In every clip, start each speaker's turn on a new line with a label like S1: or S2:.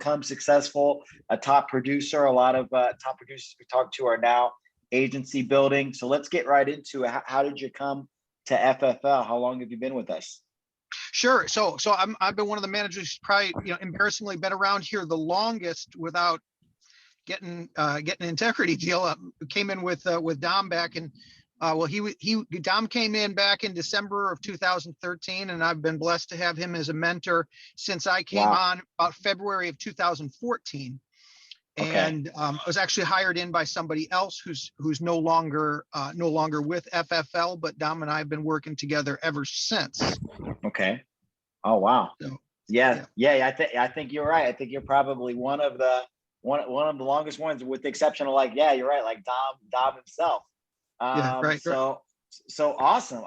S1: become successful, a top producer. A lot of top producers we talk to are now agency building. So let's get right into it. How did you come to FFL? How long have you been with us?
S2: Sure. So I've been one of the managers who's probably, embarrassingly been around here the longest without getting an integrity deal. Came in with Dom back in, Dom came in back in December of 2013, and I've been blessed to have him as a mentor since I came on about February of 2014.
S1: Okay.
S2: And I was actually hired in by somebody else who's no longer with FFL, but Dom and I have been working together ever since.
S1: Okay. Oh wow.
S2: So,
S1: yeah. I think you're right. I think you're probably one of the longest ones, with the exception of you're right, like Dom himself.
S2: Right.
S1: So awesome.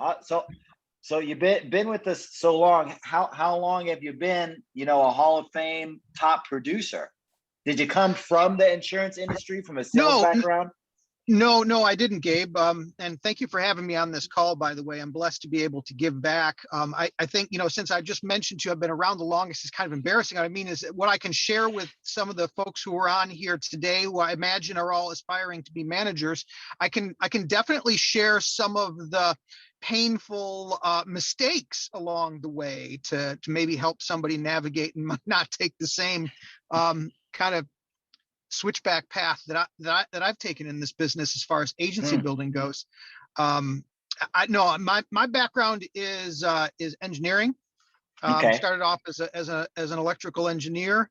S1: So you've been with us so long. How long have you been, a Hall of Fame top producer? Did you come from the insurance industry, from a sales background?
S2: No, I didn't, Gabe. And thank you for having me on this call, by the way. I'm blessed to be able to give back. I think, since I just mentioned to you, I've been around the longest, is kind of embarrassing. What I mean is what I can share with some of the folks who are on here today, who I imagine are all aspiring to be managers. I can definitely share some of the painful mistakes along the way to maybe help somebody navigate and not take the same kind of switchback path that I've taken in this business as far as agency building goes. I know my background is engineering. Started off as an electrical engineer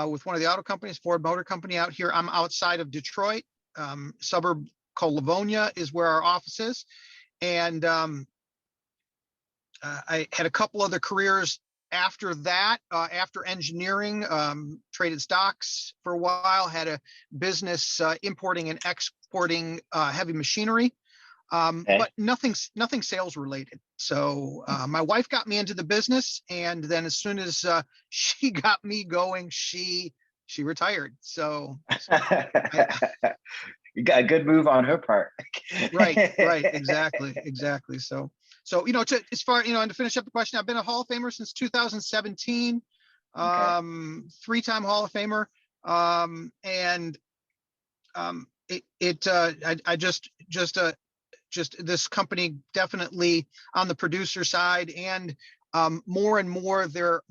S2: with one of the auto companies, Ford Motor Company out here. I'm outside of Detroit, suburb called Livonia is where our office is, and I had a couple other careers after that. After engineering, traded stocks for a while, had a business importing and exporting heavy machinery, but nothing sales related. So my wife got me into the business, and then as soon as she got me going, she retired. So
S1: you got a good move on her part.
S2: Right, exactly. So as far, and to finish up the question, I've been a Hall of Famer since 2017, three-time Hall of Famer. This company definitely on the producer side, and more and more there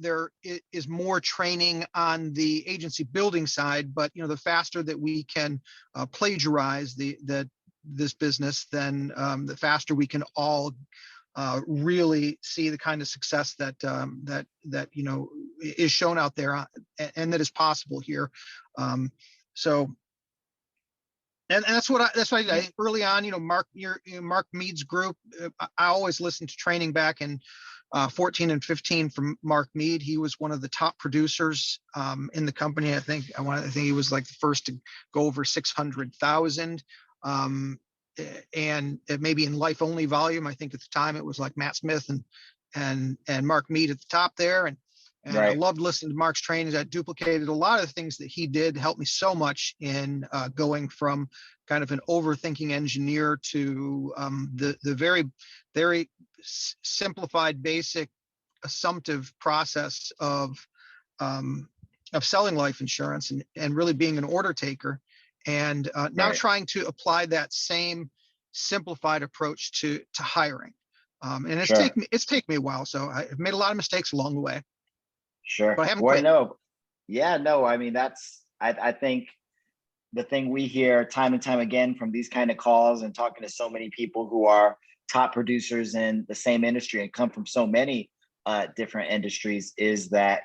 S2: is more training on the agency building side. But the faster that we can plagiarize this business, then the faster we can all really see the kind of success that is shown out there and that is possible here. So that's what I did early on. Mark Mead's group. I always listened to training back in 14 and 15 from Mark Mead. He was one of the top producers in the company. I think he was like the first to go over 600,000. And maybe in life only volume. I think at the time it was like Matt Smith and Mark Mead at the top there. And right. I loved listening to Mark's trainings. I duplicated a lot of the things that he did, helped me so much in going from kind of an overthinking engineer to the very, very simplified, basic, assumptive process of selling life insurance and really being an order taker. And now trying to apply that same simplified approach to hiring. And it's taken me a while. So I've made a lot of mistakes along the way.
S1: Sure.
S2: But I haven't quit.
S1: I mean, I think the thing we hear time and time again from these kind of calls and talking to so many people who are top producers in the same industry and come from so many different industries is that,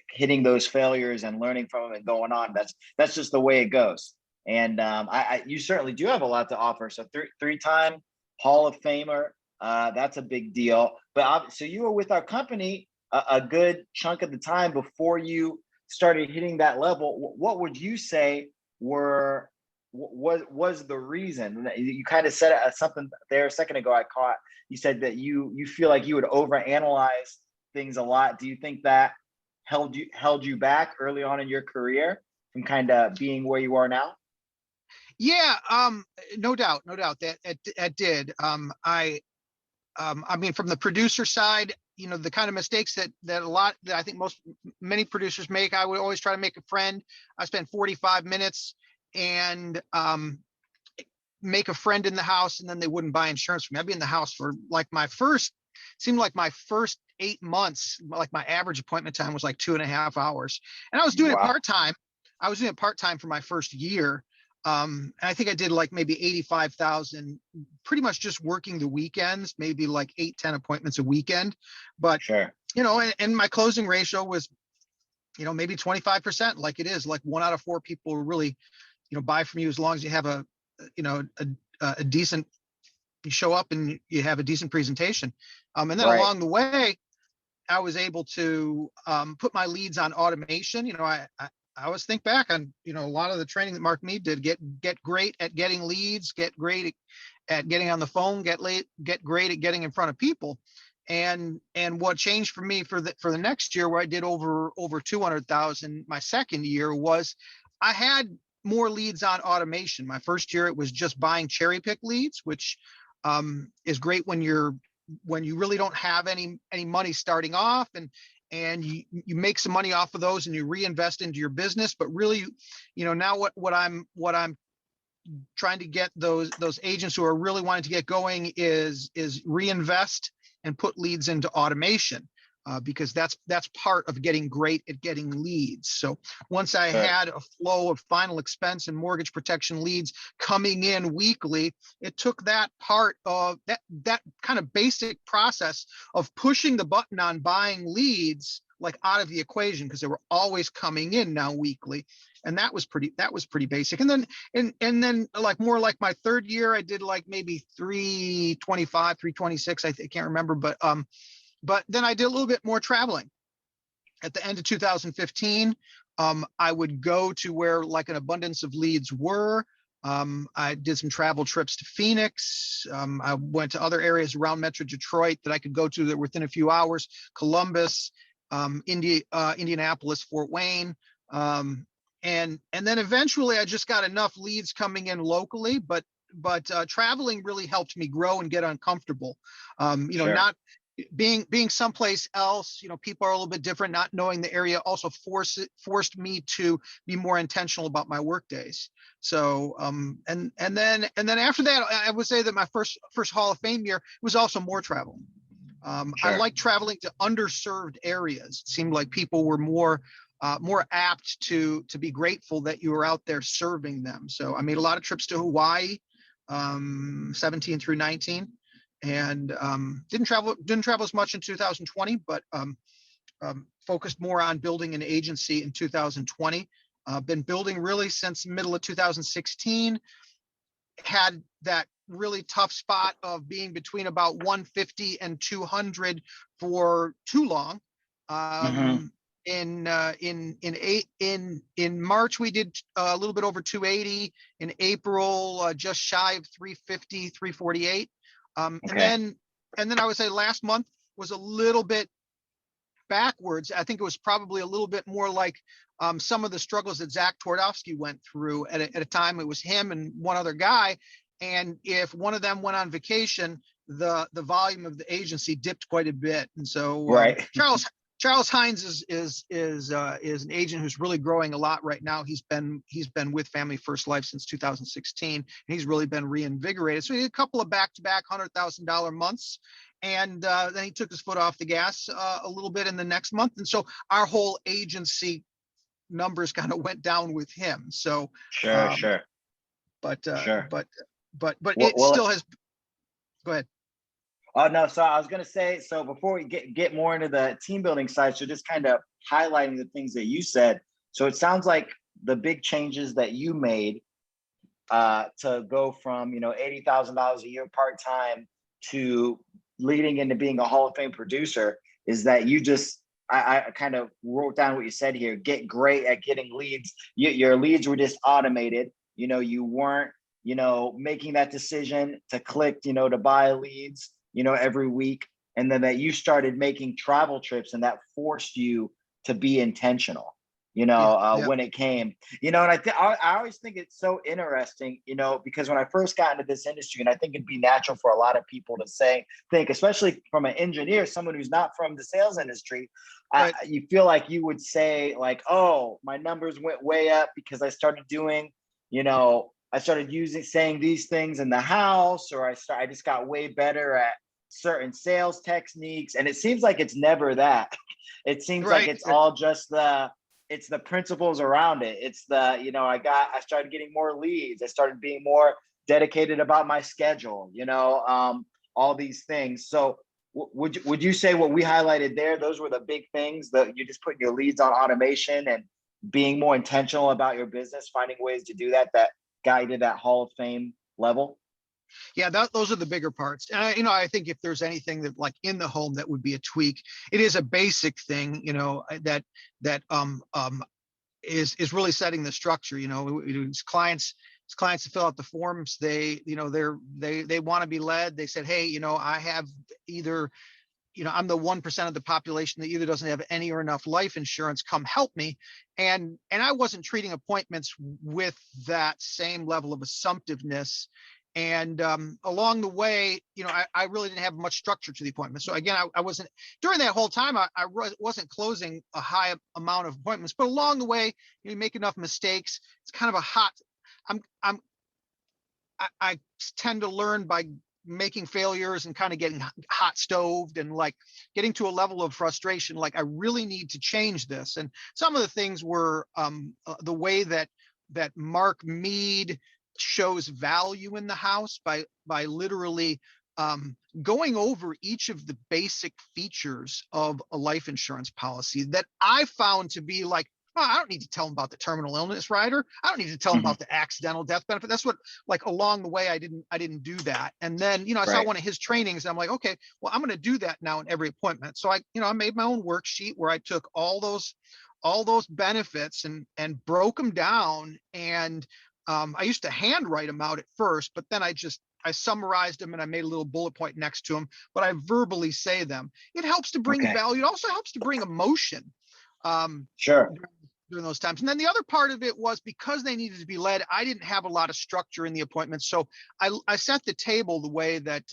S1: hitting those failures and learning from them and going on. That's just the way it goes. And you certainly do have a lot to offer. So three-time Hall of Famer, that's a big deal. But so you were with our company a good chunk of the time before you started hitting that level. What would you say was the reason? You kind of said something there a second ago. I caught you said that you feel like you would overanalyze things a lot. Do you think that held you back early on in your career from kind of being where you are now?
S2: Yeah, no doubt that it did. I mean, from the producer side, you know, the kind of mistakes that I think many producers make. I would always try to make a friend. I spent 45 minutes and make a friend in the house, and then they wouldn't buy insurance from me. I'd be in the house for like seemed like my first 8 months, like my average appointment time was like 2.5 hours. And I was doing it
S1: Wow.
S2: part-time. I was doing it part-time for my first year. And I think I did like maybe 85,000, pretty much just working the weekends, maybe like 8-10 appointments a weekend. But,
S1: Sure.
S2: you know, and my closing ratio was, you know, maybe 25%, like it is. Like 1 out of 4 people really, you know, buy from you as long as you have you know, a decent, you show up and you have a decent presentation. And then
S1: Right.
S2: along the way, I was able to put my leads on automation. You know, I always think back on, you know, a lot of the training that Mark Mead did. Get great at getting leads, get great at getting on the phone, get great at getting in front of people. And what changed for me for the next year, where I did over 200,000 my second year, was I had more leads on automation. My first year, it was just buying cherry pick leads, which is great when you really don't have any money starting off, and you make some money off of those and you reinvest into your business. But really, you know, now what I'm trying to get those agents who are really wanting to get going is reinvest and put leads into automation, because that's part of getting great at getting leads. So once I
S1: Sure.
S2: had a flow of final expense and mortgage protection leads coming in weekly, it took that part of that kind of basic process of pushing the button on buying leads like out of the equation, because they were always coming in now weekly. And that was pretty basic. And then like more like my third year, I did like maybe 325, 326, I can't remember, but then I did a little bit more traveling. At the end of 2015, I would go to where like an abundance of leads were. I did some travel trips to Phoenix. I went to other areas around Metro Detroit that I could go to that were within a few hours: Columbus, Indianapolis, Fort Wayne. And then eventually I just got enough leads coming in locally, but traveling really helped me grow and get uncomfortable. You know,
S1: Sure.
S2: not being someplace else, you know, people are a little bit different. Not knowing the area also forced me to be more intentional about my work days. So and then after that, I would say that my first Hall of Fame year was also more travel. I
S1: Sure.
S2: like traveling to underserved areas. It seemed like people were more apt to be grateful that you were out there serving them. So I made a lot of trips to Hawaii, 17 through 19. And didn't travel as much in 2020, but focused more on building an agency in 2020. Been building really since the middle of 2016. Had that really tough spot of being between about 150 and 200 for too long.
S1: Hmm.
S2: In March, we did a little bit over 280. In April, just shy of 350, 348. And
S1: Okay.
S2: then I would say last month was a little bit backwards. I think it was probably a little bit more like some of the struggles that Zach Twardowski went through at a time. It was him and one other guy. And if one of them went on vacation, the volume of the agency dipped quite a bit. And so
S1: Right.
S2: Charles Hines is an agent who's really growing a lot right now. He's been with Family First Life since 2016, and he's really been reinvigorated. So he had a couple of back-to-back $100,000 months, and then he took his foot off the gas a little bit in the next month, and so our whole agency numbers kind of went down with him. So,
S1: Sure.
S2: um,
S1: Sure.
S2: but
S1: Sure.
S2: it
S1: Well,
S2: still has. Go ahead.
S1: oh no, so I was gonna say, so before we get more into the team building side, so just kind of highlighting the things that you said. So it sounds like the big changes that you made to go from, you know, $80,000 a year part-time to leading into being a Hall of Fame producer is that you just, I kind of wrote down what you said here: get great at getting leads. Your leads were just automated. You know, you weren't, you know, making that decision to click, you know, to buy leads, you know, every week. And then that you started making travel trips, and that forced you to be intentional. when it came, and I always think it's so interesting, because when I first got into this industry, and I think it'd be natural for a lot of people to think, especially from an engineer, someone who's not from the sales industry,
S2: Right.
S1: you feel like you would say like, oh, my numbers went way up because I started doing, I started saying these things in the house, or I just got way better at certain sales techniques. And it seems like it's never that. It seems like
S2: Right.
S1: it's all just it's the principles around it. It's I started getting more leads. I started being more dedicated about my schedule, all these things. So would you say what we highlighted there, those were the big things, that you just putting your leads on automation and being more intentional about your business, finding ways to do that got you to that Hall of Fame level?
S2: Yeah, those are the bigger parts. And I think if there's anything that like in the home that would be a tweak, it is a basic thing, that is really setting the structure. It's clients to fill out the forms. They want to be led. They said, hey, I have either, I'm the 1% of the population that either doesn't have any or enough life insurance. Come help me. And I wasn't treating appointments with that same level of assumptiveness. And along the way, I really didn't have much structure to the appointment. So again, I wasn't, during that whole time, I wasn't closing a high amount of appointments, but along the way, you make enough mistakes. It's kind of a hot, I tend to learn by making failures and kind of getting hot stoved and like getting to a level of frustration. Like I really need to change this. And some of the things were the way that Mark Mead shows value in the house by literally going over each of the basic features of a life insurance policy that I found to be like, oh, I don't need to tell them about the terminal illness rider. I don't need to tell them about the accidental death benefit. That's what, like, along the way, I didn't do that. And then, I saw one of his trainings and I'm like, okay, well, I'm going to do that now in every appointment. So I made my own worksheet where I took all those benefits and broke them down. And I used to handwrite them out at first, but then I summarized them and I made a little bullet point next to them, but I verbally say them. It helps to bring value. It also helps to bring emotion.
S1: Sure.
S2: During those times. And then the other part of it was because they needed to be led, I didn't have a lot of structure in the appointments. So I set the table the way that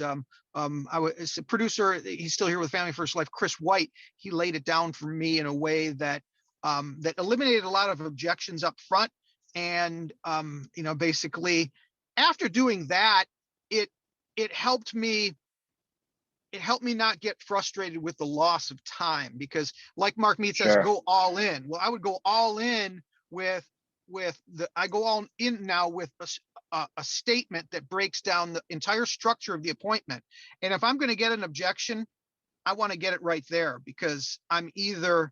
S2: I was a producer. He's still here with Family First Life, Chris White. He laid it down for me in a way that that eliminated a lot of objections up front. And basically after doing that, it helped me not get frustrated with the loss of time, because like Mark Mead says, go all in. Well, I would go all in I go all in now with a statement that breaks down the entire structure of the appointment. And if I'm going to get an objection, I want to get it right there, because I'm either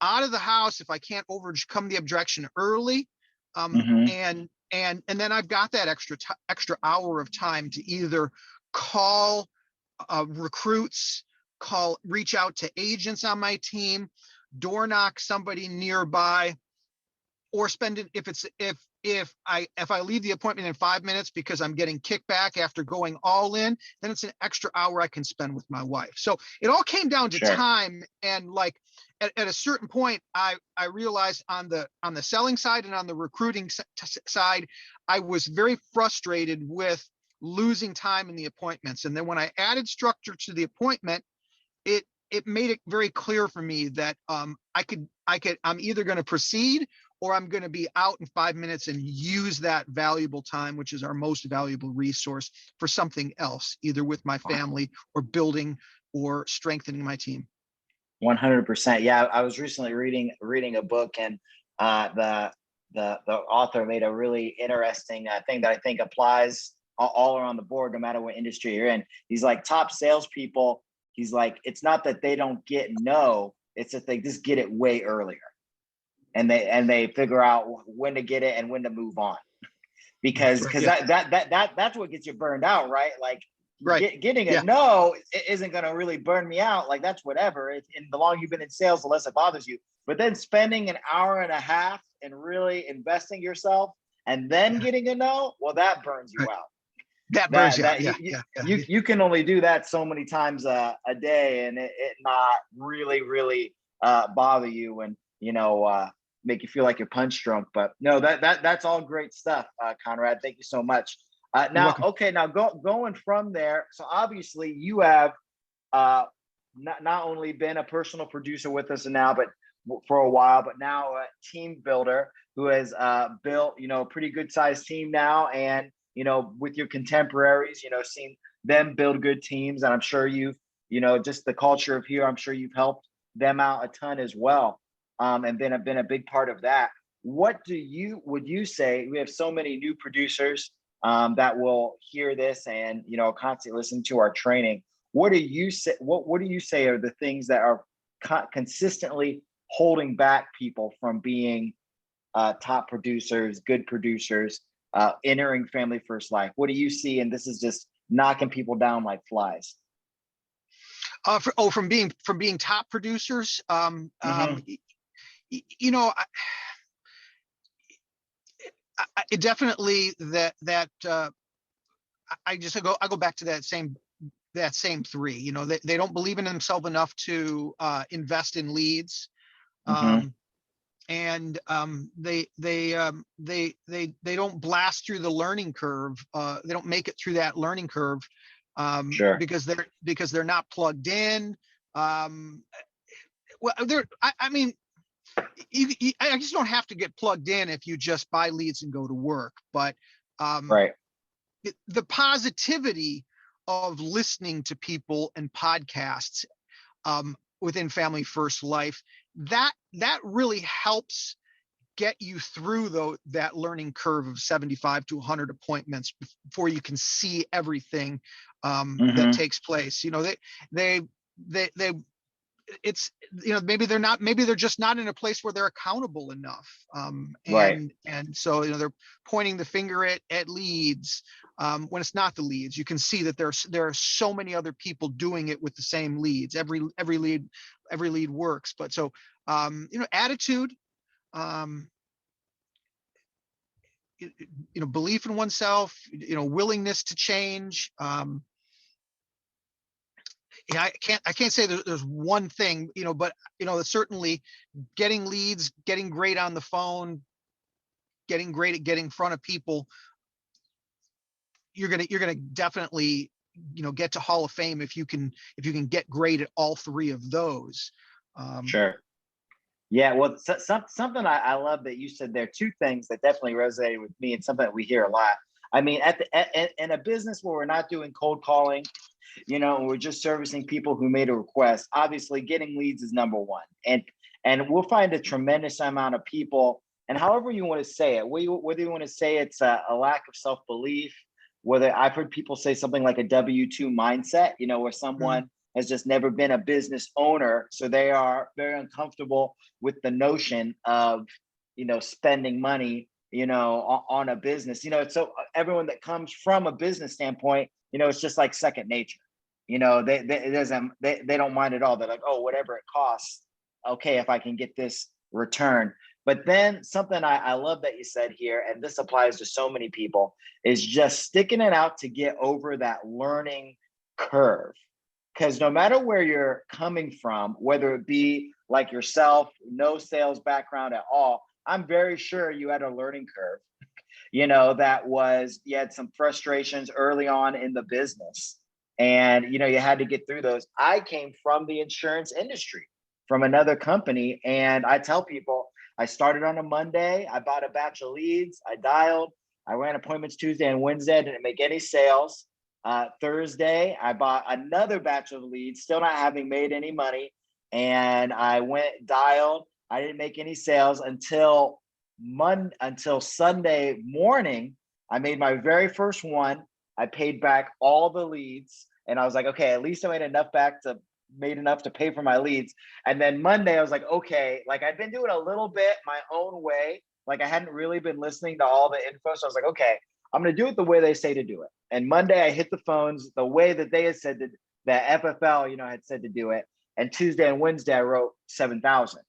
S2: out of the house if I can't overcome the objection early. And then I've got that extra hour of time to either call recruits, reach out to agents on my team, door knock somebody nearby, or spend it if I leave the appointment in 5 minutes because I'm getting kickback after going all in, then it's an extra hour I can spend with my wife. So it all came down to time. And like at a certain point, I realized on the selling side and on the recruiting side, I was very frustrated with losing time in the appointments. And then when I added structure to the appointment, it made it very clear for me that I'm either going to proceed or I'm going to be out in 5 minutes and use that valuable time, which is our most valuable resource, for something else, either with my family or building or strengthening my team.
S1: 100%. Yeah, I was recently reading a book, and the author made a really interesting thing that I think applies all around the board, no matter what industry you're in. He's like, top salespeople, he's like, it's not that they don't get no, it's that they just get it way earlier, and they figure out when to get it and when to move on, because that's what gets you burned out, right? Like getting a no isn't going to really burn me out. Like that's whatever. And the longer you've been in sales, the less it bothers you. But then spending an hour and a half and really investing yourself and then getting a no, well, that burns you out.
S2: That burns
S1: you can only do that so many times a day, and it not really bother you. And make you feel like you're punch drunk. But no, that's all great stuff, Conrad. Thank you so much.
S2: You're
S1: Now,
S2: welcome.
S1: okay, now going from there. So obviously you have uh, not only been a personal producer with us now, but for a while, but now a team builder who has built, a pretty good sized team now. And, with your contemporaries, seen them build good teams. And I'm sure just the culture of here, I'm sure you've helped them out a ton as well. And been a big part of that. What would you say? We have so many new producers that will hear this and, constantly listen to our training. What do you say? What do you say are the things that are consistently holding back people from being top producers, good producers, entering family first life? What do you see? And this is just knocking people down like flies.
S2: From being top producers,
S1: Mm-hmm.
S2: you know, it definitely I go back to that same three. They don't believe in themselves enough to invest in leads.
S1: Mm-hmm.
S2: And they don't blast through the learning curve. They don't make it through that learning curve
S1: Sure.
S2: because they're not plugged in. Well, I mean, I just don't have to get plugged in if you just buy leads and go to work. But
S1: Right.
S2: the positivity of listening to people and podcasts within Family First Life, that really helps get you through that learning curve of 75 to 100 appointments before you can see everything that
S1: Mm-hmm.
S2: takes place. They it's maybe they're just not in a place where they're accountable enough,
S1: Right.
S2: and so they're pointing the finger at leads when it's not the leads. You can see that there are so many other people doing it with the same leads. Every lead works. But so attitude, um, belief in oneself, willingness to change. I can't say there's one thing, but certainly getting leads, getting great on the phone, getting great at getting in front of people. You're gonna definitely get to Hall of Fame if you can get great at all three of those.
S1: Sure. Yeah, well, something I love that you said there. Two things that definitely resonated with me, and something that we hear a lot. I mean, in a business where we're not doing cold calling, we're just servicing people who made a request. Obviously, getting leads is number one, and we'll find a tremendous amount of people. And however you want to say it, whether you want to say it's a lack of self belief, whether I've heard people say something like a W-2 mindset, where
S2: Mhm.
S1: someone has just never been a business owner, so they are very uncomfortable with the notion of spending money on a business. It's so everyone that comes from a business standpoint, it's just like second nature. They don't mind at all. They're like, oh, whatever it costs, okay, if I can get this return. But then something I love that you said here, and this applies to so many people, is just sticking it out to get over that learning curve. Because no matter where you're coming from, whether it be like yourself, no sales background at all, I'm very sure you had a learning curve, you had some frustrations early on in the business. And, you had to get through those. I came from the insurance industry from another company. And I tell people, I started on a Monday, I bought a batch of leads, I dialed, I ran appointments Tuesday and Wednesday, didn't make any sales. Thursday, I bought another batch of leads, still not having made any money. And I went dialed. I didn't make any sales until Sunday morning. I made my very first one. I paid back all the leads, and I was like, okay, at least I made enough to pay for my leads. And then Monday, I was like, okay, like I'd been doing a little bit my own way. Like I hadn't really been listening to all the info. So I was like, okay, I'm going to do it the way they say to do it. And Monday, I hit the phones the way that they had said that FFL, had said to do it. And Tuesday and Wednesday, I wrote 7,000.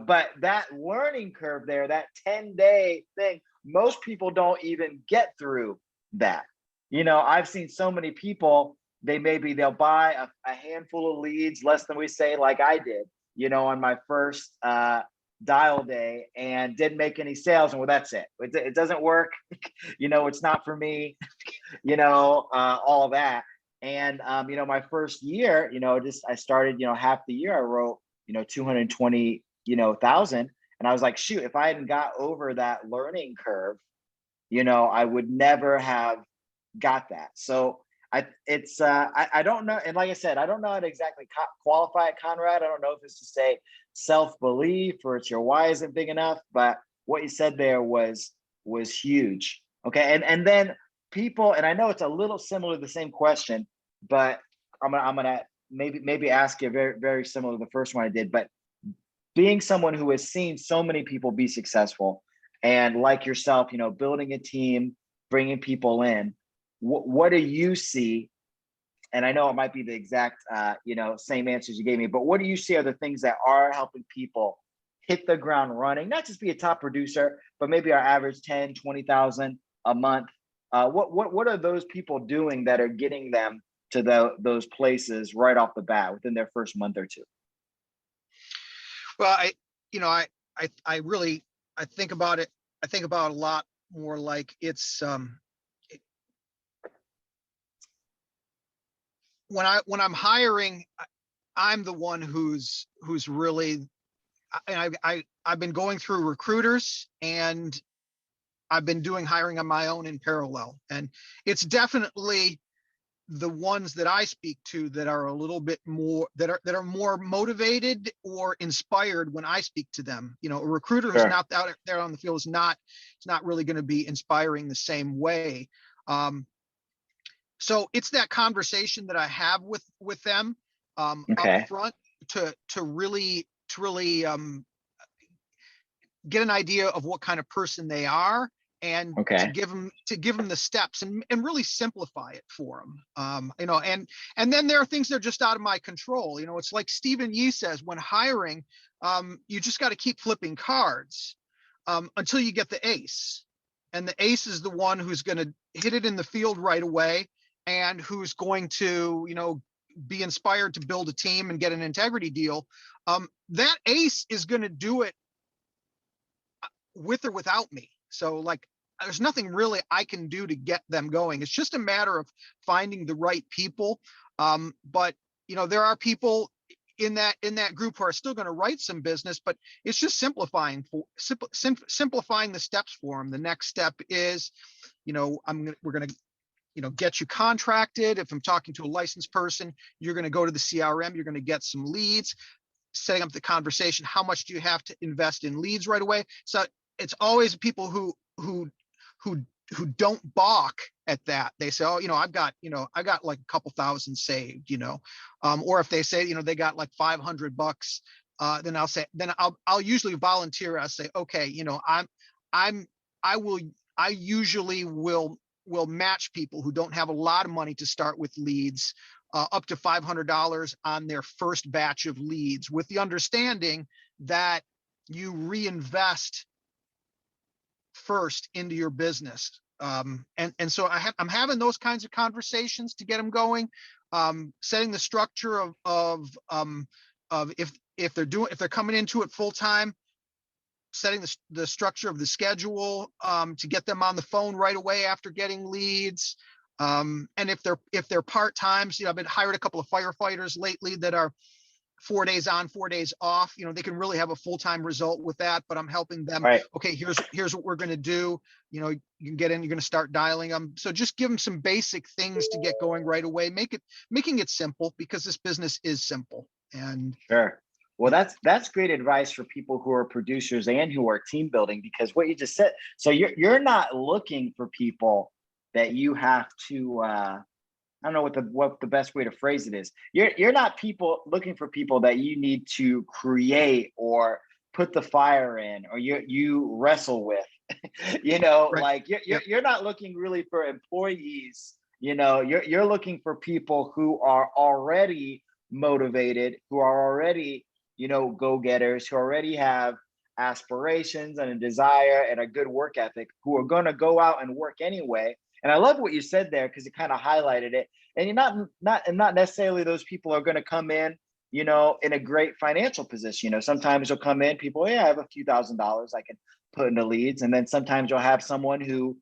S1: But that learning curve there, that 10-day thing, most people don't even get through that. I've seen so many people, they'll buy a handful of leads, less than we say, like I did, on my first dial day and didn't make any sales, and well, that's it. It doesn't work. It's not for me. All that. And my first year, just I started, half the year I wrote, 220, thousand. And I was like, shoot, if I hadn't got over that learning curve, I would never have got that. So I don't know. And like I said, I don't know how to exactly qualify it, Conrad. I don't know if it's to say self-belief or it's your why isn't big enough, but what you said there was huge. Okay. And then people, and I know it's a little similar to the same question, but I'm gonna maybe ask you very, very similar to the first one I did, but being someone who has seen so many people be successful and like yourself, building a team, bringing people in, what do you see? And I know it might be the exact, same answers you gave me, but what do you see are the things that are helping people hit the ground running, not just be a top producer, but maybe our average 10, 20,000 a month? What are those people doing that are getting them to those places right off the bat within their first month or two?
S2: Well, I really, I think about it. I think about a lot more like it's, when I'm hiring, I'm the one who's really, and I've been going through recruiters and I've been doing hiring on my own in parallel. And it's definitely the ones that I speak to that are a little bit more, that are more motivated or inspired when I speak to them. A recruiter who's
S1: Sure.
S2: not out there on the field it's not really going to be inspiring the same way. So it's that conversation that I have with them up
S1: Okay.
S2: front to really get an idea of what kind of person they are, and
S1: Okay.
S2: to give them the steps and really simplify it for them. And then there are things that are just out of my control. It's like Stephen Yee says, when hiring, you just got to keep flipping cards until you get the ace. And the ace is the one who's going to hit it in the field right away and who's going to, be inspired to build a team and get an integrity deal. That ace is going to do it with or without me. So like, there's nothing really I can do to get them going. It's just a matter of finding the right people. But there are people in that group who are still going to write some business, but it's just simplifying the steps for them. The next step is, we're going to, get you contracted. If I'm talking to a licensed person, you're going to go to the CRM, you're going to get some leads, setting up the conversation. How much do you have to invest in leads right away? So it's always people who don't balk at that. They say, oh, I got like a couple thousand saved, or if they say, they got like $500, then I'll say, then I'll usually volunteer. I'll say, okay, I usually will match people who don't have a lot of money to start with leads, up to $500 on their first batch of leads, with the understanding that you reinvest first into your business. And so I'm having those kinds of conversations to get them going, setting the structure of if they're coming into it full time, setting the structure of the schedule to get them on the phone right away after getting leads. And if they're part-time, I've been hired a couple of firefighters lately that are 4 days on, 4 days off. They can really have a full-time result with that, but I'm helping them.
S1: Right.
S2: Okay, here's what we're going to do. You can get in, you're going to start dialing them. So just give them some basic things to get going right away. Making it simple, because this business is simple. And
S1: Sure. Well, that's great advice for people who are producers and who are team building, because what you just said, so you're not looking for people that you have to I don't know what the best way to phrase it is. You're not looking for people that you need to create or put the fire in, or you wrestle with.
S2: Right.
S1: Like you're not looking really for employees. You're looking for people who are already motivated, who are already, go-getters, who already have aspirations and a desire and a good work ethic, who are going to go out and work anyway. And I love what you said there, because it kind of highlighted it. And you're not necessarily those people are going to come in, in a great financial position. Sometimes you'll come in, people, yeah, I have a few $1,000s I can put into leads. And then sometimes you'll have someone who,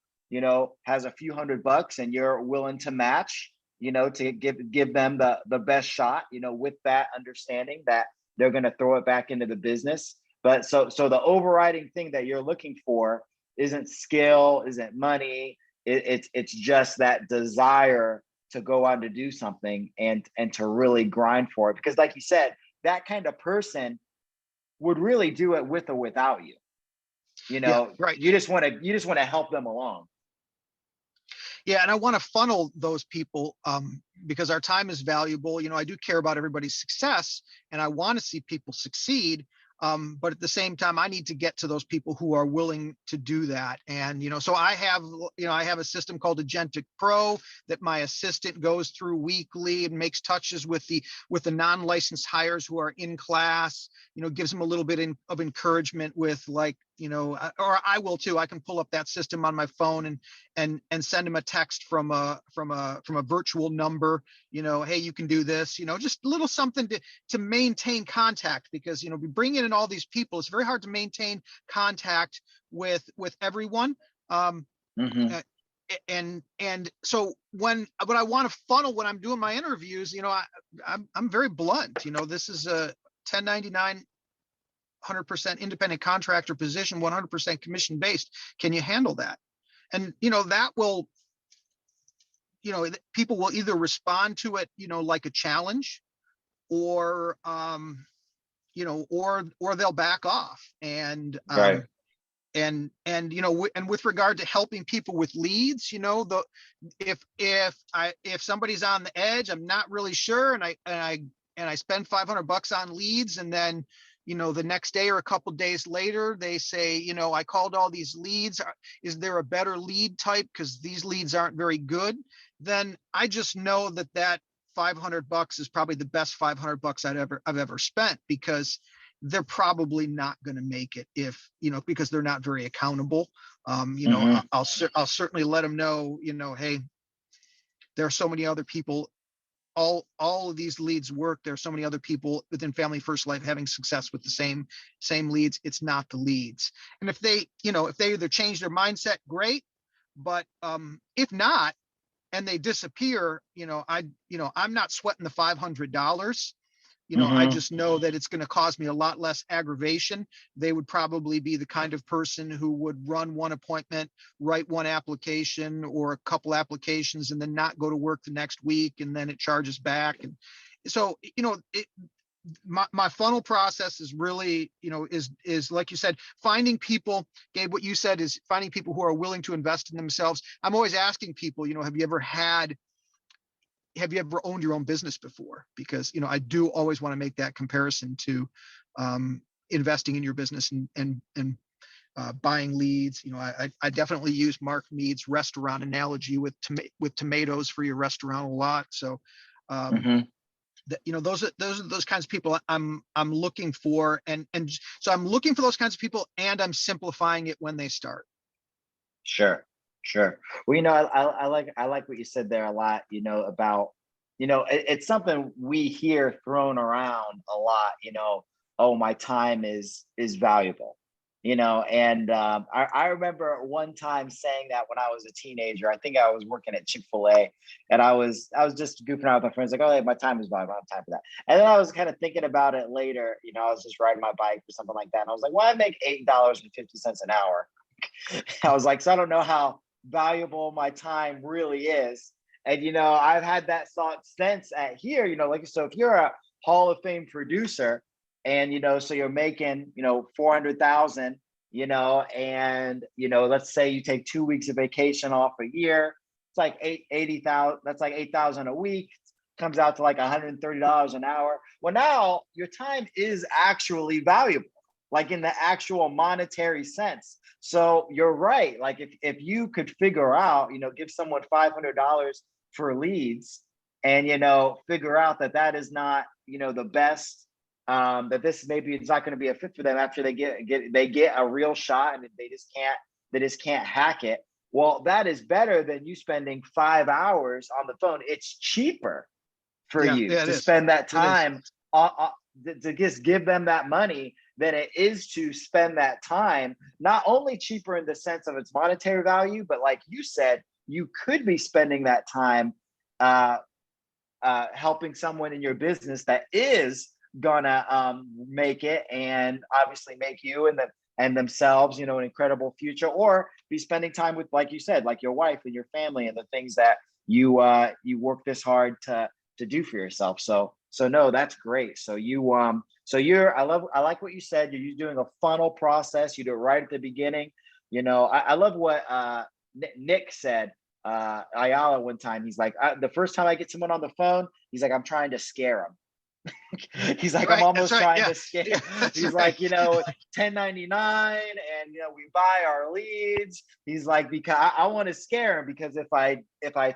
S1: has a few $100 and you're willing to match, to give them the best shot, with that understanding that they're going to throw it back into the business. But so the overriding thing that you're looking for isn't skill, isn't money. It's just that desire to go out to do something and to really grind for it. Because like you said, that kind of person would really do it with or without you.
S2: Yeah, right.
S1: You just want to help them along.
S2: Yeah, and I want to funnel those people because our time is valuable. I do care about everybody's success, and I want to see people succeed. But at the same time, I need to get to those people who are willing to do that. And, so I have a system called Agentic Pro that my assistant goes through weekly and makes touches with the non-licensed hires who are in class, gives them a little bit of encouragement with like, or I will too. I can pull up that system on my phone and send them a text from a virtual number, hey, you can do this, just a little something to maintain contact, because, we bring in all these people. It's very hard to maintain contact with everyone.
S1: Mm-hmm.
S2: And so when I want to funnel when I'm doing my interviews, I'm very blunt. This is a 1099 100% independent contractor position, 100% commission based. Can you handle that? And that will, people will either respond to it, like a challenge, or or they'll back off. And
S1: Right.
S2: and with regard to helping people with leads, if somebody's on the edge, I'm not really sure, and I spend $500 on leads, and then the next day or a couple days later they say, I called all these leads, is there a better lead type because these leads aren't very good? Then I just know that $500 is probably the best $500 I've ever spent, because they're probably not going to make it because they're not very accountable.
S1: Mm-hmm.
S2: I'll certainly let them know, hey, there are so many other people, all of these leads work. There are so many other people within Family First Life having success with the same leads. It's not the leads. And if they either change their mindset, great. But if not, and they disappear, I'm not sweating the $500. I
S1: Mm-hmm.
S2: just know that it's going to cause me a lot less aggravation. They would probably be the kind of person who would run one appointment, write one application or a couple applications, and then not go to work the next week, and then it charges back. And so, my funnel process is really, is like you said, finding people. Gabe, what you said is finding people who are willing to invest in themselves. I'm always asking people, have you ever owned your own business before? Because, I do always want to make that comparison to investing in your business and buying leads. I definitely use Mark Mead's restaurant analogy with tomatoes for your restaurant a lot. So,
S1: Mm-hmm.
S2: those are those kinds of people I'm looking for. And so I'm looking for those kinds of people, and I'm simplifying it when they start.
S1: Sure. Well, I like what you said there a lot, about, it's something we hear thrown around a lot, oh, my time is valuable, and I remember one time saying that when I was a teenager. I think I was working at Chick-fil-A, and I was just goofing around with my friends, like, oh, hey, my time is valuable, I don't have time for that. And then I was kind of thinking about it later, I was just riding my bike or something like that, and I was like, well, I make $8.50 an hour. I was like, so I don't know how valuable my time really is. And, I've had that thought since at here, like, so if you're a Hall of Fame producer and, so you're making, 400,000, and, let's say you take 2 weeks of vacation off a year, it's like 80,000, that's like 8,000 a week, comes out to like $130 an hour. Well, now your time is actually valuable, like in the actual monetary sense. So you're right. Like if you could figure out, give someone $500 for leads, and, figure out that is not, the best, that this maybe it's not going to be a fit for them after they get a real shot, and they just can't hack it. Well, that is better than you spending 5 hours on the phone. It's cheaper for
S2: Yeah,
S1: you
S2: it
S1: to
S2: is.
S1: spend that
S2: It is.
S1: time to just give them that money than it is to spend that time, not only cheaper in the sense of its monetary value, but like you said, you could be spending that time uh, helping someone in your business that is gonna make it, and obviously make you and themselves, you know, an incredible future, or be spending time with, like you said, like your wife and your family and the things that you work this hard to do for yourself. So no, that's great. So I like what you said. You're doing a funnel process. You do it right at the beginning. You know, I love what Nick said, Ayala, one time. He's like, the first time I get someone on the phone, he's like, I'm trying to scare them. He's like, I'm
S2: Right. That's
S1: almost
S2: right.
S1: trying
S2: Yeah.
S1: to scare.
S2: Yeah. That's
S1: He's
S2: right.
S1: like, 1099, and we buy our leads. He's like, because I want to scare him, because if I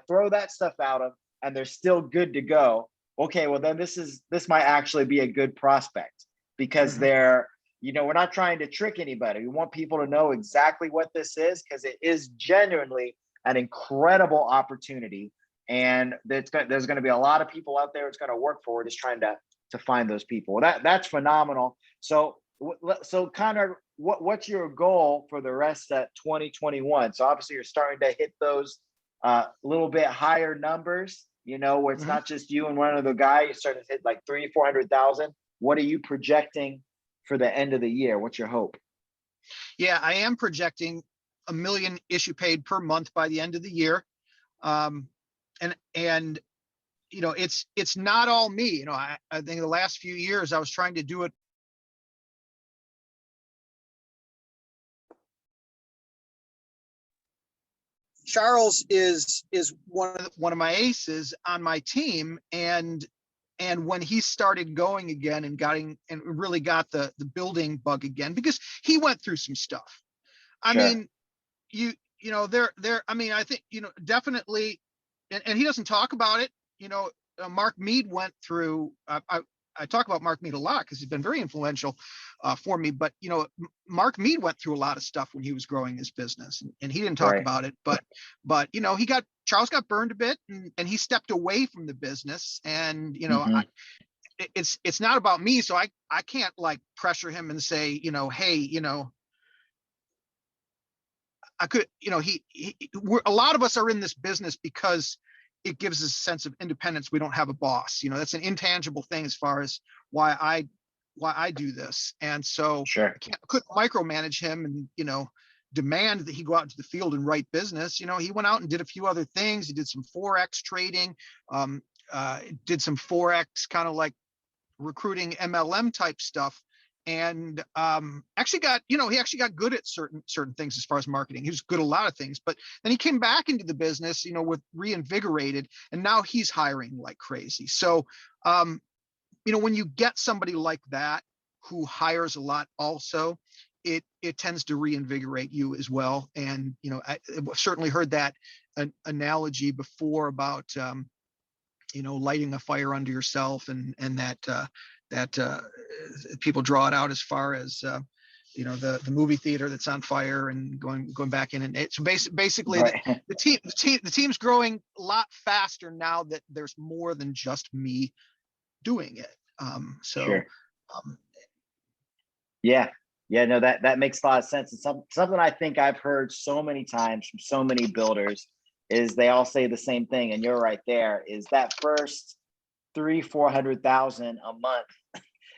S1: throw that stuff out of and they're still good to go, okay, well then this might actually be a good prospect, because
S2: Mhm.
S1: we're not trying to trick anybody. We want people to know exactly what this is, because it is genuinely an incredible opportunity. And there's going to be a lot of people out there it's going to work for, just trying to find those people. Well, that's phenomenal. So Conrad, what's your goal for the rest of 2021? So obviously you're starting to hit those little bit higher numbers, where it's
S2: Mhm.
S1: not just you and one other guy. You're starting to hit like 300,000-400,000. What are you projecting for the end of the year? What's your hope?
S2: Yeah, I am projecting 1 million issue paid per month by the end of the year. Um, and it's not all me. I think the last few years I was trying to do it. Charles is one of my aces on my team, and when he started going again and really got the building bug again, because he went through some stuff. I
S1: Sure.
S2: mean, there. I mean, I think definitely, and he doesn't talk about it. Mark Mead went through. I talk about Mark Mead a lot because he's been very influential for me. But Mark Mead went through a lot of stuff when he was growing his business, and he didn't talk
S1: Right.
S2: about it. But Charles got burned a bit, and he stepped away from the business. And
S1: Hmm.
S2: it's not about me, so I can't like pressure him and say hey I could, a lot of us are in this business because it gives us a sense of independence. We don't have a boss. That's an intangible thing as far as why I do this. And so
S1: Sure.
S2: couldn't micromanage him and, demand that he go out into the field and write business. He went out and did a few other things. He did some Forex trading, um, did some Forex kind of like recruiting MLM type stuff, and he actually got good at certain things as far as marketing. He was good at a lot of things, but then he came back into the business with reinvigorated, and now he's hiring like crazy. So when you get somebody like that who hires a lot also, it tends to reinvigorate you as well. And I've certainly heard that analogy before about lighting a fire under yourself, and that people draw it out as far as the movie theater that's on fire and going back in. And so basically
S1: Right.
S2: the team's growing a lot faster now that there's more than just me doing it. So
S1: Sure.
S2: um,
S1: Yeah. Yeah, no, that makes a lot of sense. And something I think I've heard so many times from so many builders is they all say the same thing. And you're right there, is that first 300,000-400,000 a month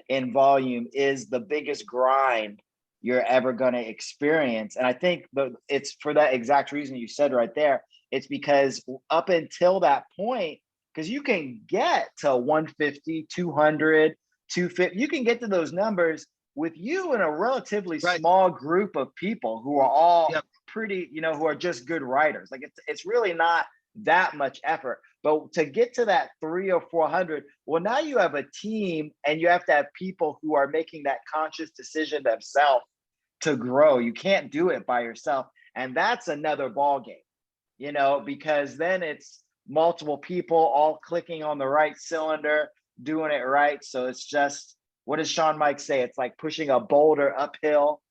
S1: in volume is the biggest grind you're ever going to experience. And I think it's for that exact reason you said right there. It's because up until that point, because you can get to 150, 200, 250, you can get to those numbers with you and a relatively
S2: right.
S1: small group of people who are all
S2: Yep.
S1: pretty, who are just good writers. Like it's really not that much effort. But to get to that 300 or 400, well, now you have a team, and you have to have people who are making that conscious decision themselves to grow. You can't do it by yourself. And that's another ball game, because then it's multiple people all clicking on the right cylinder, doing it right. So it's just, what does Sean Mike say? It's like pushing a boulder uphill.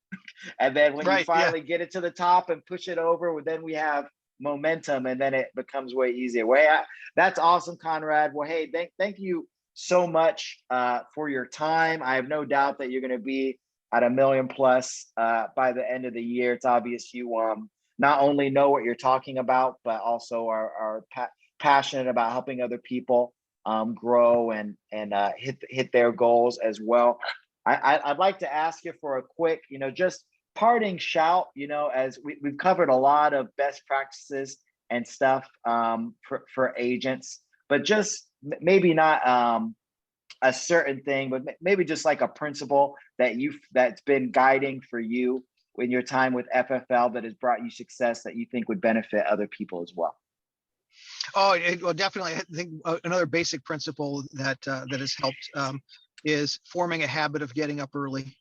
S1: And then when you
S2: Right. Yeah.
S1: finally get it to the top and push it over, well, then we have momentum, and then it becomes way easier. That's awesome, Conrad. Well, hey, thank you so much for your time. I have no doubt that you're going to be at a million plus by the end of the year. It's obvious you not only know what you're talking about, but also are passionate about helping other people grow and hit their goals as well. I'd like to ask you for a quick, just parting shout, as we've covered a lot of best practices and stuff for agents, but just maybe not a certain thing, but maybe just like a principle that's been guiding for you in your time with FFL that has brought you success that you think would benefit other people as well.
S2: Oh, well, definitely. I think another basic principle that has helped is forming a habit of getting up early.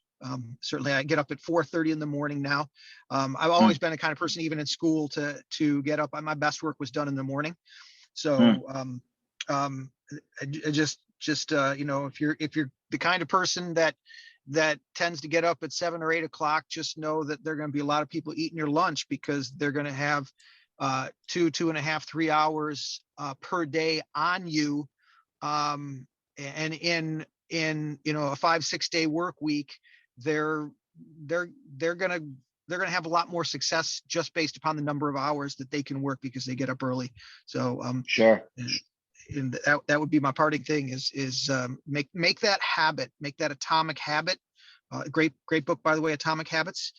S2: Certainly, I get up at 4:30 in the morning now. I've always been the kind of person, even in school, to get up. My best work was done in the morning. So if you're the kind of person that tends to get up at 7 or 8 o'clock, just know that there are going to be a lot of people eating your lunch, because they're going to have 2.5, 3 hours per day on you. And in a 5-6 day work week, they're gonna have a lot more success just based upon the number of hours that they can work because they get up early. So
S1: Sure.
S2: And that would be my parting thing is make that habit, make that atomic habit. Great book, by the way, Atomic Habits.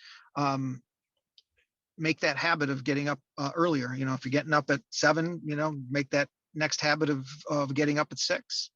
S2: Make that habit of getting up earlier. If you're getting up at 7, make that next habit of getting up at 6.